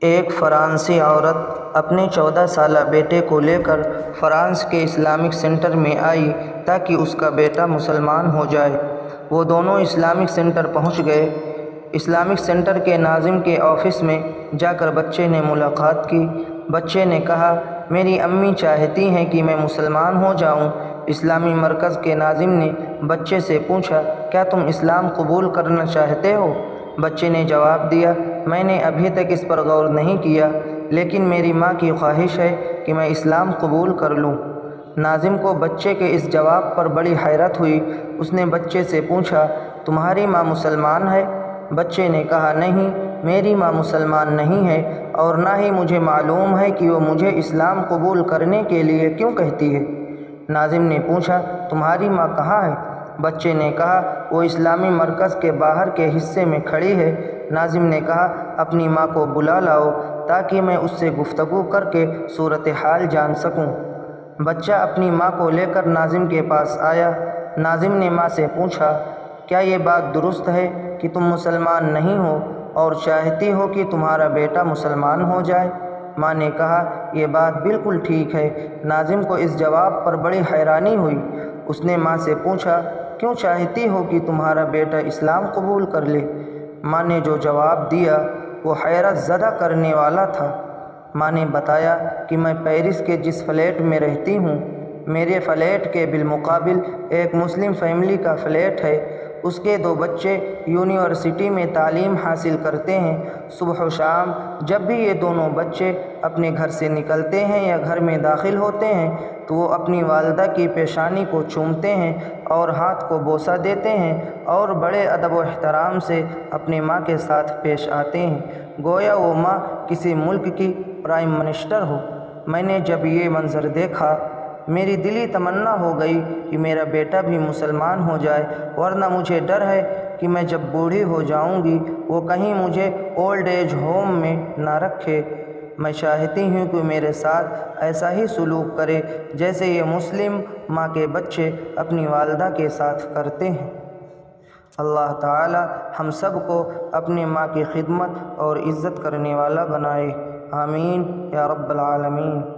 ایک فرانسی عورت اپنے 14 سالہ بیٹے کو لے کر فرانس کے اسلامک سینٹر میں آئی تاکہ اس کا بیٹا مسلمان ہو جائے۔ وہ دونوں اسلامک سینٹر پہنچ گئے۔ اسلامک سینٹر کے ناظم کے آفس میں جا کر بچے نے ملاقات کی۔ بچے نے کہا، میری امی چاہتی ہیں کہ میں مسلمان ہو جاؤں۔ اسلامی مرکز کے ناظم نے بچے سے پوچھا، کیا تم اسلام قبول کرنا چاہتے ہو؟ بچے نے جواب دیا، میں نے ابھی تک اس پر غور نہیں کیا، لیکن میری ماں کی خواہش ہے کہ میں اسلام قبول کر لوں۔ ناظم کو بچے کے اس جواب پر بڑی حیرت ہوئی۔ اس نے بچے سے پوچھا، تمہاری ماں مسلمان ہے؟ بچے نے کہا، نہیں، میری ماں مسلمان نہیں ہے، اور نہ ہی مجھے معلوم ہے کہ وہ مجھے اسلام قبول کرنے کے لیے کیوں کہتی ہے۔ ناظم نے پوچھا، تمہاری ماں کہاں ہے؟ بچے نے کہا، وہ اسلامی مرکز کے باہر کے حصے میں کھڑی ہے۔ ناظم نے کہا، اپنی ماں کو بلا لاؤ تاکہ میں اس سے گفتگو کر کے صورتحال جان سکوں۔ بچہ اپنی ماں کو لے کر ناظم کے پاس آیا۔ ناظم نے ماں سے پوچھا، کیا یہ بات درست ہے کہ تم مسلمان نہیں ہو اور چاہتی ہو کہ تمہارا بیٹا مسلمان ہو جائے؟ ماں نے کہا، یہ بات بالکل ٹھیک ہے۔ ناظم کو اس جواب پر بڑی حیرانی ہوئی۔ اس نے ماں سے پوچھا، کیوں چاہتی ہو کہ تمہارا بیٹا اسلام قبول کر لے؟ ماں نے جو جواب دیا وہ حیرت زدہ کرنے والا تھا۔ ماں نے بتایا کہ میں پیرس کے جس فلیٹ میں رہتی ہوں، میرے فلیٹ کے بالمقابل ایک مسلم فیملی کا فلیٹ ہے۔ اس کے 2 بچے یونیورسٹی میں تعلیم حاصل کرتے ہیں۔ صبح و شام جب بھی یہ دونوں بچے اپنے گھر سے نکلتے ہیں یا گھر میں داخل ہوتے ہیں تو وہ اپنی والدہ کی پیشانی کو چومتے ہیں اور ہاتھ کو بوسہ دیتے ہیں اور بڑے ادب و احترام سے اپنی ماں کے ساتھ پیش آتے ہیں، گویا وہ ماں کسی ملک کی پرائم منسٹر ہو۔ میں نے جب یہ منظر دیکھا، میری دلی تمنا ہو گئی کہ میرا بیٹا بھی مسلمان ہو جائے، ورنہ مجھے ڈر ہے کہ میں جب بوڑھی ہو جاؤں گی وہ کہیں مجھے اولڈ ایج ہوم میں نہ رکھے۔ میں چاہتی ہوں کہ میرے ساتھ ایسا ہی سلوک کرے جیسے یہ مسلم ماں کے بچے اپنی والدہ کے ساتھ کرتے ہیں۔ اللہ تعالی ہم سب کو اپنی ماں کی خدمت اور عزت کرنے والا بنائے، آمین یا رب العالمین۔